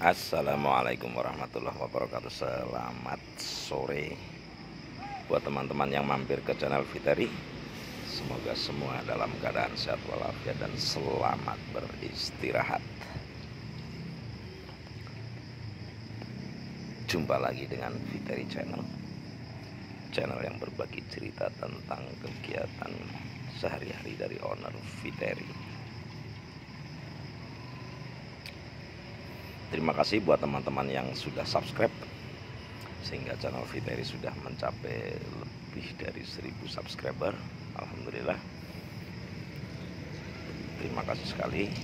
Assalamualaikum warahmatullahi wabarakatuh. Selamat sore buat teman-teman yang mampir ke channel Fiteri. Semoga semua dalam keadaan sehat walafiat dan selamat beristirahat. Jumpa lagi dengan Fiteri Channel yang berbagi cerita tentang kegiatan sehari-hari dari owner Fiteri. Terima kasih buat teman-teman yang sudah subscribe, sehingga channel Fiteri sudah mencapai lebih dari 1000 subscriber. Alhamdulillah. Terima kasih sekali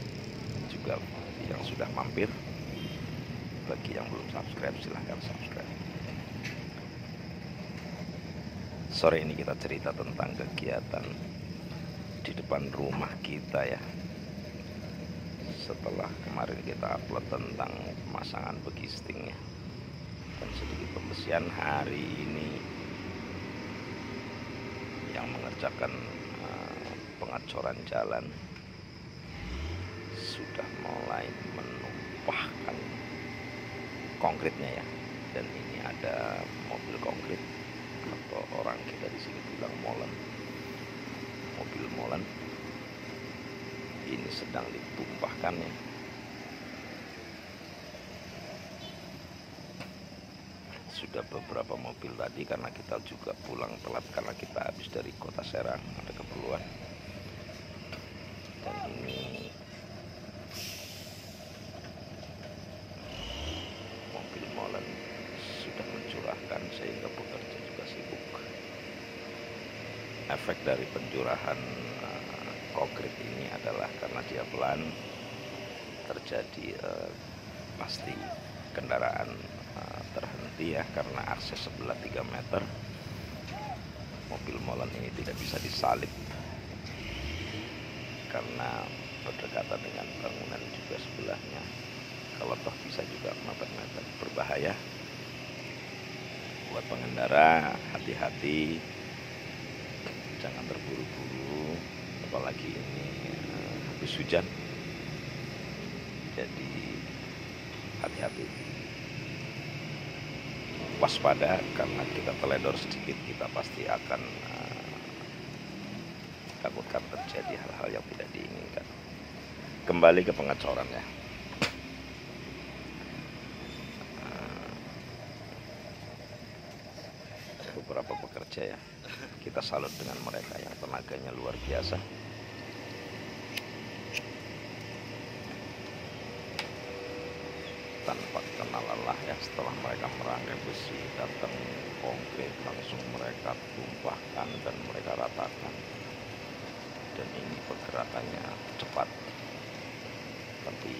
juga yang sudah mampir. Bagi yang belum subscribe, silahkan subscribe. Sore ini kita cerita tentang kegiatan di depan rumah kita ya. Setelah kemarin kita upload tentang pemasangan begisting ya, dan sedikit pembersihan, hari ini yang mengerjakan pengecoran jalan sudah mulai menumpahkan konkritnya ya. Dan ini ada mobil konkrit atau orang kita di sini bilang molen, mobil molen. Ini sedang ditumpahkan ya. Sudah beberapa mobil tadi, karena kita juga pulang telat karena kita habis dari Kota Serang, ada keperluan. Dan ini mobil molen sudah mencurahkan sehingga pekerja juga sibuk. Efek dari pencurahan konkrit ini adalah karena dia pelan, terjadi pasti kendaraan terhenti ya, karena akses sebelah 3 meter. Mobil molen ini tidak bisa disalip karena berdekatan dengan bangunan juga sebelahnya. Kalau toh bisa juga mepet-mepet, berbahaya. Buat pengendara, hati-hati, jangan terburu-buru, apalagi ini habis hujan. Jadi hati-hati, waspada, karena kita teledor sedikit kita pasti akan takutkan terjadi hal-hal yang tidak diinginkan. Kembali ke pengecoran ya. Beberapa pekerja ya, kita salut dengan mereka yang tenaganya luar biasa. Tanpa kenal lelah ya, setelah mereka merangkai besi, datang konkret, langsung mereka tumpahkan dan mereka ratakan. Dan ini pergerakannya cepat, tapi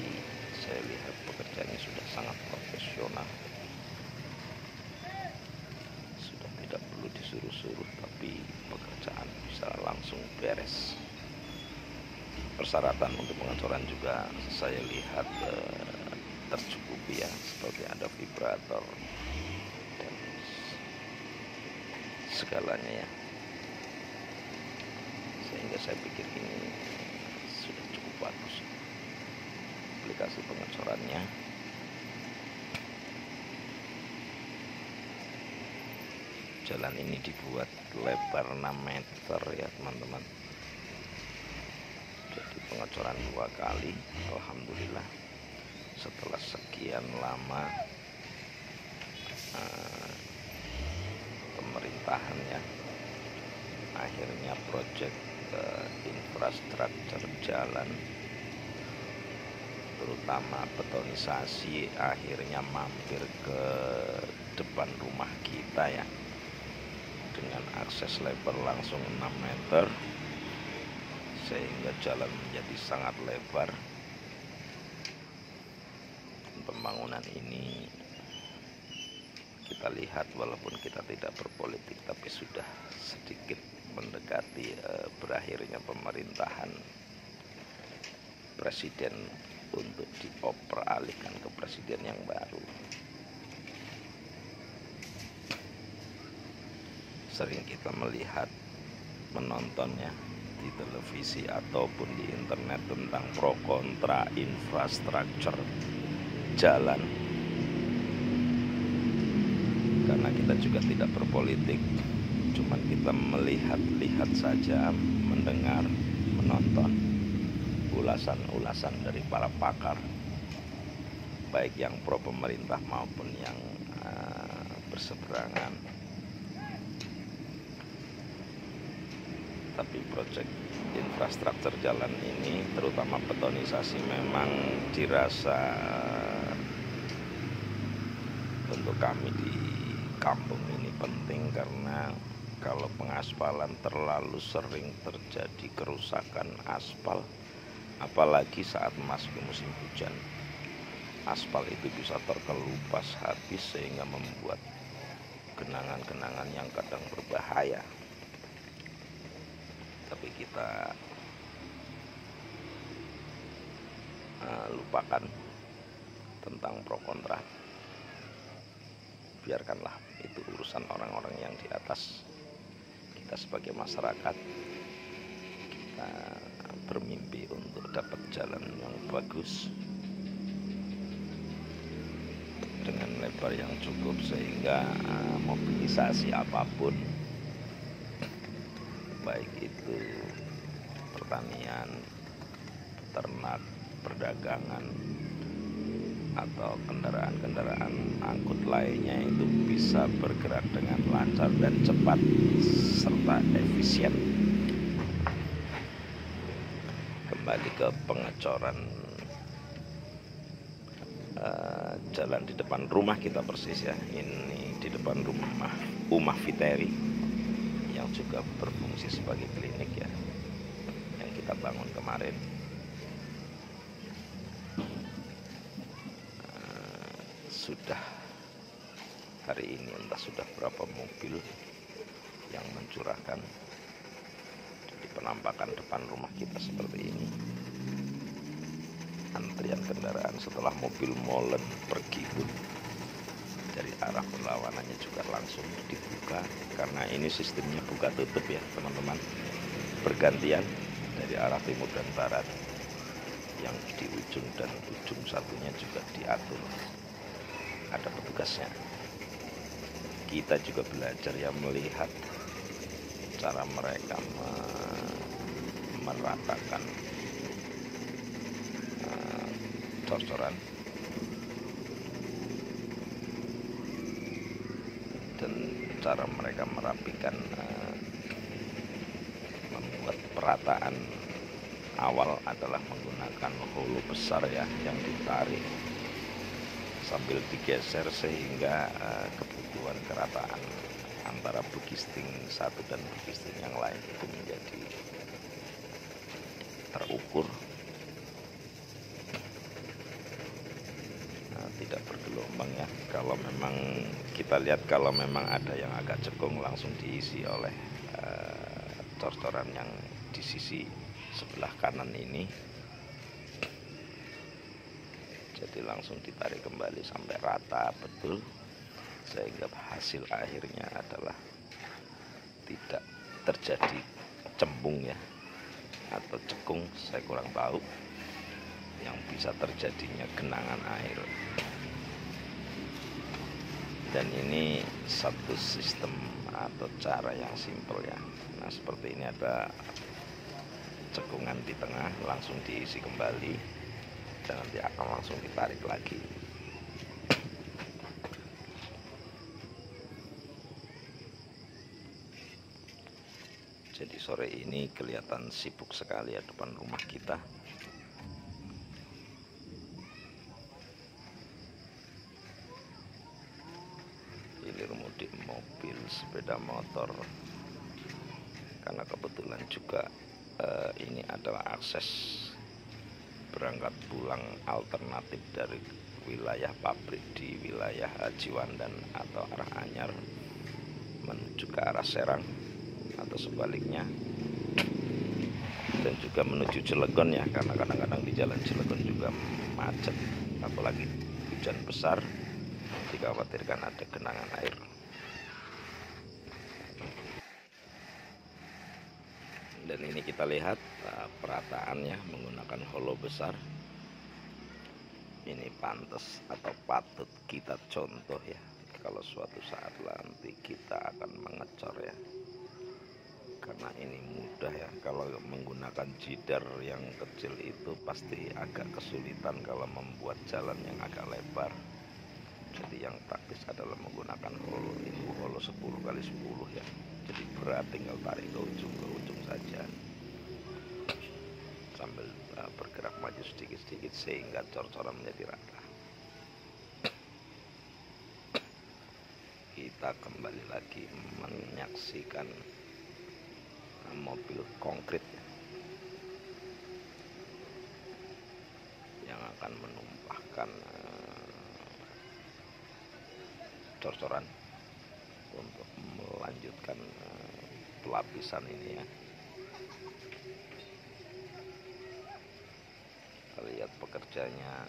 saya lihat pekerjaannya sudah sangat profesional. Sudah tidak perlu disuruh-suruh, tapi pekerjaan bisa langsung beres. Persyaratan untuk pengecoran juga saya lihat tercukupi ya, seperti ada vibrator dan segalanya ya, sehingga saya pikir ini sudah cukup bagus aplikasi pengecorannya. Jalan ini dibuat lebar 6 meter ya teman-teman. Jadi pengecoran 2 kali. Alhamdulillah, setelah sekian lama pemerintahannya, akhirnya proyek infrastruktur jalan terutama betonisasi akhirnya mampir ke depan rumah kita ya, dengan akses lebar langsung 6 meter, sehingga jalan menjadi sangat lebar. Pembangunan ini kita lihat, walaupun kita tidak berpolitik, tapi sudah sedikit mendekati berakhirnya pemerintahan presiden untuk dioperalihkan ke presiden yang baru. Sering kita melihat, menontonnya di televisi ataupun di internet tentang pro kontra infrastruktur jalan, karena kita juga tidak berpolitik, cuman kita melihat-lihat saja, mendengar, menonton ulasan-ulasan dari para pakar, baik yang pro pemerintah maupun yang berseberangan. Tapi proyek infrastruktur jalan ini, terutama betonisasi, memang dirasa untuk kami di kampung ini penting, karena kalau pengaspalan terlalu sering terjadi kerusakan aspal, apalagi saat memasuki musim hujan. Aspal itu bisa terkelupas habis sehingga membuat genangan-genangan yang kadang berbahaya. Tapi kita lupakan tentang pro kontra. Biarkanlah itu urusan orang-orang yang di atas. Kita sebagai masyarakat, kita bermimpi untuk dapat jalan yang bagus dengan lebar yang cukup, sehingga mobilisasi apapun, baik itu pertanian, ternak, perdagangan, atau kendaraan-kendaraan angkut lainnya, itu bisa bergerak dengan lancar dan cepat serta efisien. Kembali ke pengecoran jalan di depan rumah kita persis ya, ini di depan rumah Umah Fiteri yang juga berfungsi sebagai klinik ya, yang kita bangun kemarin. Sudah hari ini entah sudah berapa mobil yang mencurahkan. Jadi penampakan depan rumah kita seperti ini, antrian kendaraan setelah mobil molen pergi pun dari arah berlawanannya juga langsung dibuka, karena ini sistemnya buka tutup ya teman-teman, bergantian dari arah timur dan barat, yang di ujung dan ujung satunya juga diatur, ada petugasnya. Kita juga belajar ya, melihat cara mereka meratakan cor-coran dan cara mereka merapikan, membuat perataan awal adalah menggunakan holo besar ya, yang ditarik sambil digeser sehingga kebutuhan kerataan antara begisting satu dan begisting yang lain itu menjadi terukur, tidak bergelombang ya. Kalau memang kita lihat, kalau memang ada yang agak cekung, langsung diisi oleh cor-coran yang di sisi sebelah kanan ini, jadi langsung ditarik kembali sampai rata betul, sehingga hasil akhirnya adalah tidak terjadi cembung ya, atau cekung, saya kurang tahu, yang bisa terjadinya genangan air. Dan ini satu sistem atau cara yang simpel ya. Nah seperti ini, ada cekungan di tengah, langsung diisi kembali dan nanti akan langsung ditarik lagi. Jadi sore ini kelihatan sibuk sekali ya depan rumah kita. Hilir mudik mobil, sepeda motor, karena kebetulan juga ini adalah akses berangkat pulang alternatif dari wilayah pabrik di wilayah Ciwandan atau arah Anyar menuju ke arah Serang atau sebaliknya, dan juga menuju Cilegon ya, karena kadang-kadang di jalan Cilegon juga macet, apalagi hujan besar, dikhawatirkan ada genangan air. Dan ini kita lihat perataannya menggunakan holo besar. Ini pantas atau patut kita contoh ya, kalau suatu saat nanti kita akan mengecor ya, karena ini mudah ya. Kalau menggunakan jidar yang kecil itu pasti agak kesulitan kalau membuat jalan yang agak lebar. Jadi yang praktis adalah menggunakan holo. Ini holo 10x10 ya, jadi berat tinggal tarik ke ujung saja sambil bergerak maju sedikit-sedikit sehingga cor-coran menjadi rata. Kita kembali lagi menyaksikan mobil konkret yang akan menumpahkan cor-coran untuk melanjutkan pelapisan ini ya. Kita lihat pekerjanya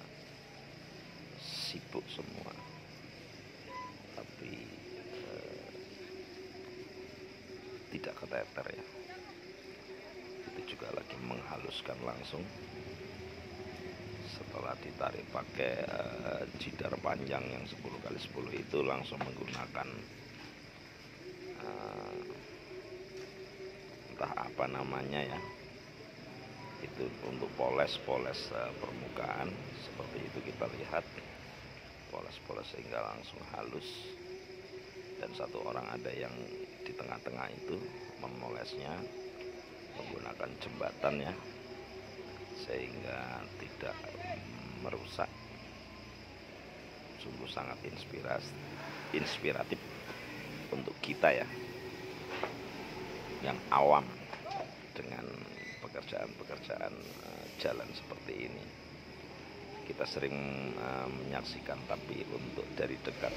sibuk semua, tapi tidak keteter ya. Itu juga lagi menghaluskan langsung. Setelah ditarik pakai jidar panjang yang 10x10 itu, langsung menggunakan entah apa namanya ya, itu untuk poles permukaan. Seperti itu kita lihat, poles sehingga langsung halus. Dan satu orang ada yang di tengah-tengah itu memolesnya menggunakan jembatan ya, sehingga tidak merusak. Sungguh sangat inspiratif untuk kita ya, yang awam dengan pekerjaan jalan seperti ini. Kita sering menyaksikan, tapi untuk dari dekat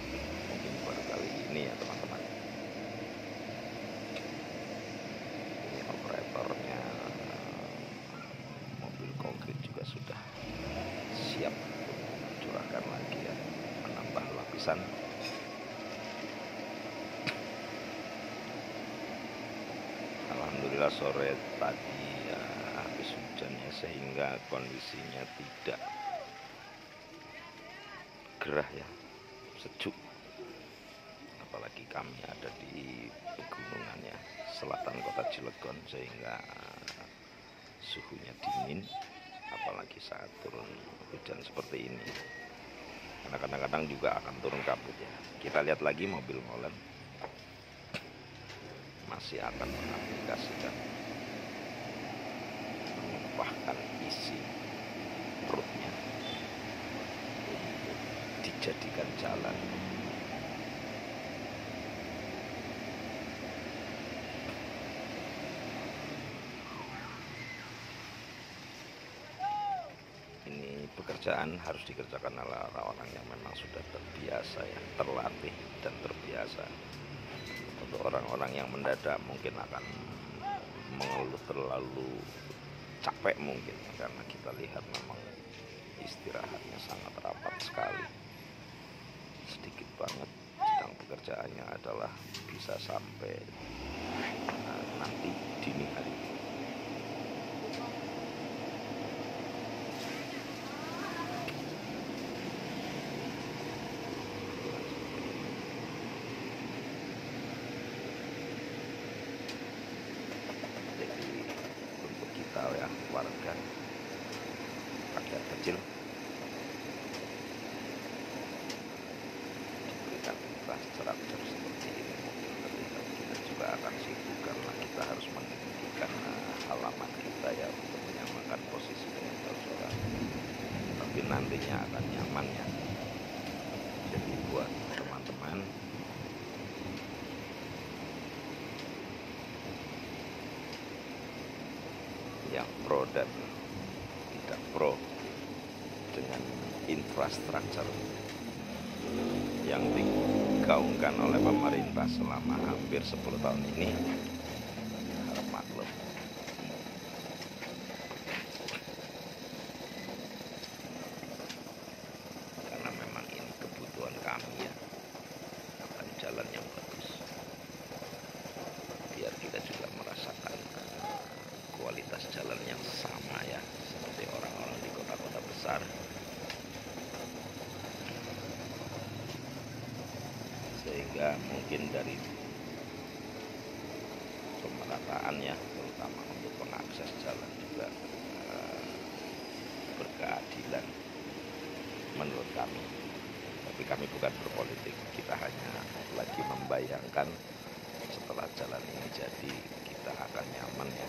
mungkin baru kali ini ya teman-teman. Ini operatornya mobil konkret juga sudah siap curahkan lagi ya, menambah lapisan. Alhamdulillah sore tadi ya, habis hujannya sehingga kondisinya tidak gerah ya, sejuk. Apalagi kami ada di pegunungan ya, selatan kota Cilegon, sehingga suhunya dingin, apalagi saat turun hujan seperti ini. Karena kadang-kadang juga akan turun kabut ya. Kita lihat lagi mobil molen masih akan mengaplikasikan, menumpahkan isi perutnya untuk dijadikan jalan. Ini pekerjaan harus dikerjakan oleh orang yang memang sudah terbiasa ya, terlatih dan terbiasa. Untuk orang-orang yang mendadak mungkin akan mengeluh terlalu capek mungkin, karena kita lihat memang istirahatnya sangat rapat sekali, sedikit banget. Sedang pekerjaannya adalah bisa sampai nanti dini hari. Ya, warga rakyat kecil diberikan infrastruktur seperti ini, kita juga akan sibuk karena kita harus meninggikan halaman kita ya, untuk menyamakan posisi dengan saudara. Tapi nantinya akan nyaman ya. Jadi buat teman-teman yang pro dan tidak pro dengan infrastruktur yang digaungkan oleh pemerintah selama hampir 10 tahun ini, harap maklum. Karena memang ini kebutuhan kami ya, akan jalan yang bagus, biar kita juga merasakan kualitas jalan yang sama ya, seperti orang-orang di kota-kota besar juga mungkin dari pemerataan ya, terutama untuk pengakses jalan juga berkeadilan menurut kami. Tapi kami bukan berpolitik, kita hanya lagi membayangkan setelah jalan ini jadi kita akan nyaman ya.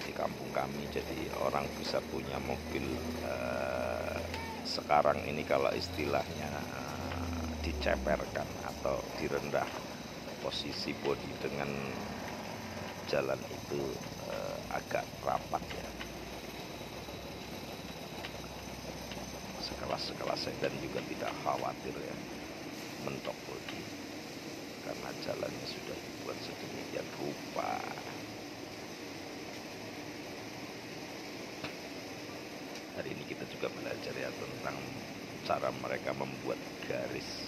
Di kampung kami jadi orang bisa punya mobil sekarang ini kalau istilahnya diceperkan atau direndah posisi bodi dengan jalan itu agak rapat ya, sekelas sedan juga tidak khawatir ya mentok bodi karena jalannya sudah dibuat sedemikian rupa. Hari ini kita juga belajar ya tentang cara mereka membuat garis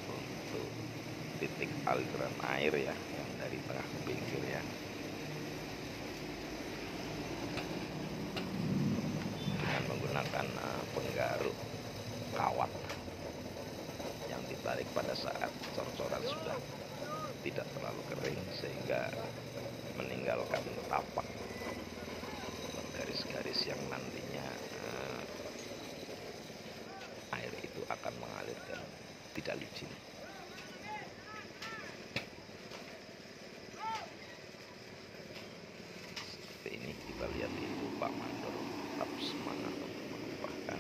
untuk titik aliran air ya, yang dari tengah ke pinggir ya. Dengan menggunakan penggaruk kawat yang ditarik pada saat cor-coran sudah tidak terlalu kering sehingga meninggalkan tapak garis-garis yang nantinya air itu akan mengalir dan tidak licin. Seperti ini kita lihat itu Pak Mandor tetap semangat untuk menumpahkan.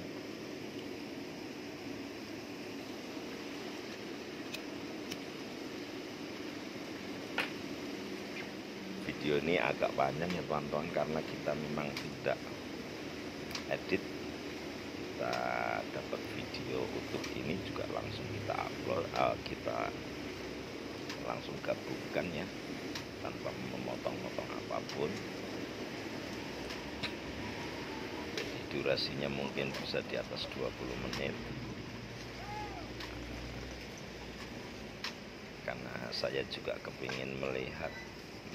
Video ini agak panjang ya teman-teman karena kita memang tidak edit. Kita dapat video utuh ini juga langsung kita upload, kita langsung gabungkan ya tanpa memotong-motong apapun. Jadi durasinya mungkin bisa di atas 20 menit karena saya juga kepingin melihat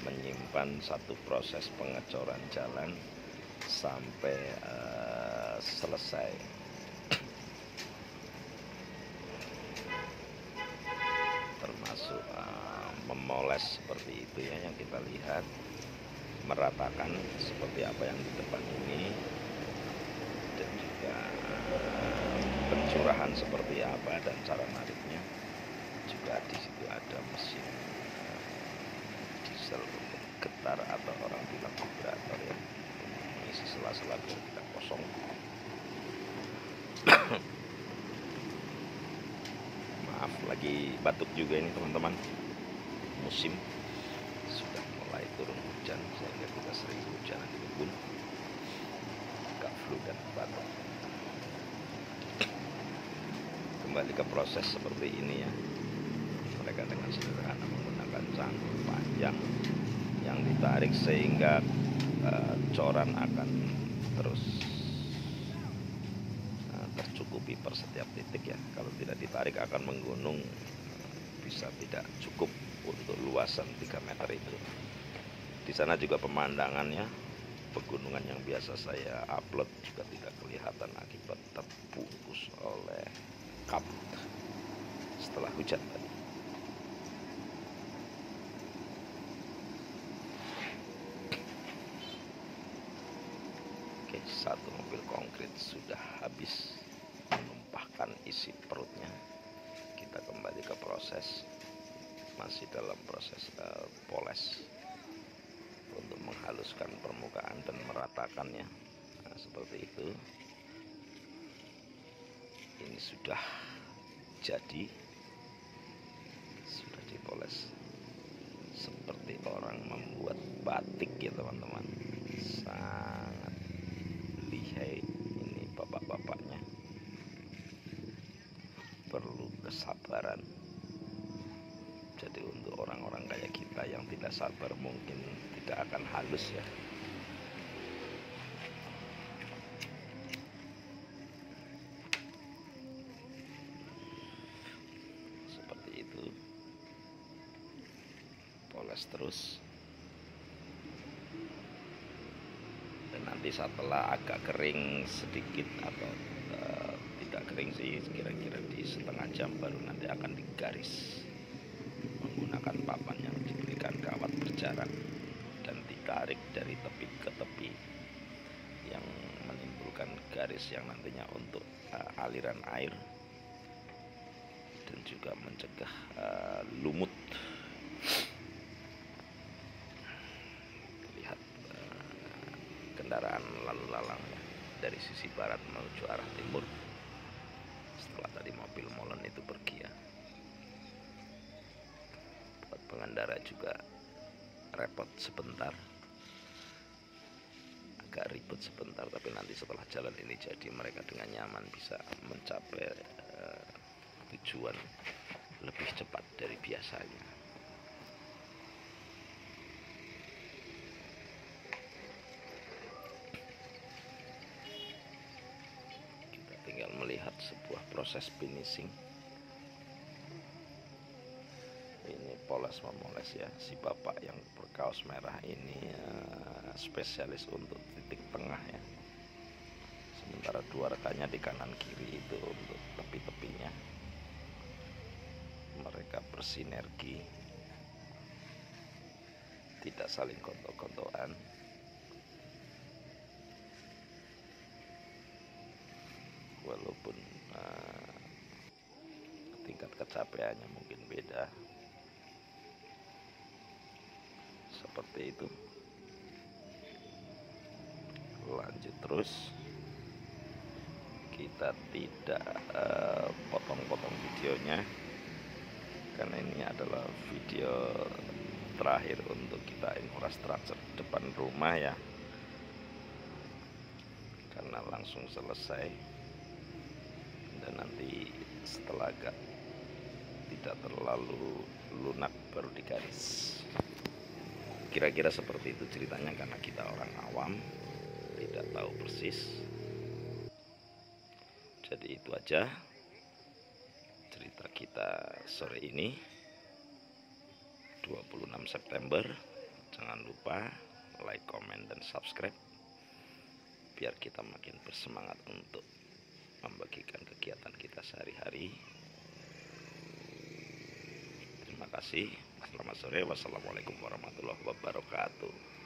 menyimpan satu proses pengecoran jalan sampai selesai. Termasuk memoles seperti itu ya yang kita lihat, meratakan seperti apa yang di depan ini, dan juga pencurahan seperti apa dan cara nariknya. Juga di situ ada mesin diesel untuk getar atau orang bilang vibrator ya, mengisi sela-sela biar tidak kosong. Maaf lagi batuk juga ini teman-teman, musim sudah mulai turun hujan sehingga kita sering hujan di kebun, agak flu dan batuk. Kembali ke proses seperti ini ya, mereka dengan sederhana menggunakan cangkul panjang yang ditarik sehingga coran akan terus tercukupi per setiap titik ya. Kalau tidak ditarik akan menggunung, bisa tidak cukup untuk luasan 3 meter itu. Di sana juga pemandangannya, pegunungan yang biasa saya upload juga tidak kelihatan akibat terbungkus oleh kabut setelah hujan tadi. Oke, satu mobil konkret sudah habis menumpahkan isi perutnya. Kita kembali ke proses, masih dalam proses poles untuk menghaluskan permukaan dan meratakannya. Nah, seperti itu. Ini sudah jadi, sudah dipoles seperti orang membuat batik ya teman-teman. Sangat lihai ini bapak-bapaknya, perlu kesabaran. Jadi untuk orang-orang kayak kita yang tidak sabar mungkin tidak akan halus ya. Seperti itu, poles terus. Dan nanti setelah agak kering sedikit atau tidak agak kering sih, kira-kira di setengah jam baru nanti akan digaris menggunakan papan yang diberikan kawat berjarak dan ditarik dari tepi ke tepi yang menimbulkan garis yang nantinya untuk aliran air dan juga mencegah lumut. Lihat kendaraan lalu lalang ya, dari sisi barat menuju arah timur. Setelah tadi mobil molen itu pergi ya, buat pengendara juga repot sebentar, agak ribet sebentar, tapi nanti setelah jalan ini jadi mereka dengan nyaman bisa mencapai tujuan lebih cepat dari biasanya. Kita tinggal melihat sebuah proses finishing. Ini poles memoles ya, si bapak yang berkaos merah ini spesialis untuk titik tengah ya, sementara dua rekannya di kanan kiri itu untuk tepi-tepinya. Mereka bersinergi, tidak saling gontok-gontokan. Walaupun tingkat kecapeannya mungkin beda, seperti itu. Lanjut terus, kita tidak potong-potong videonya karena ini adalah video terakhir untuk kita infrastruktur depan rumah ya, karena langsung selesai dan nanti setelah agak tidak terlalu lunak baru digaris. Kira-kira seperti itu ceritanya, karena kita orang awam tidak tahu persis. Jadi itu aja cerita kita sore ini, 26 September. Jangan lupa like, comment, dan subscribe biar kita makin bersemangat untuk membagikan kegiatan kita sehari-hari. Terima kasih. Selamat sore. Wassalamualaikum warahmatullahi wabarakatuh.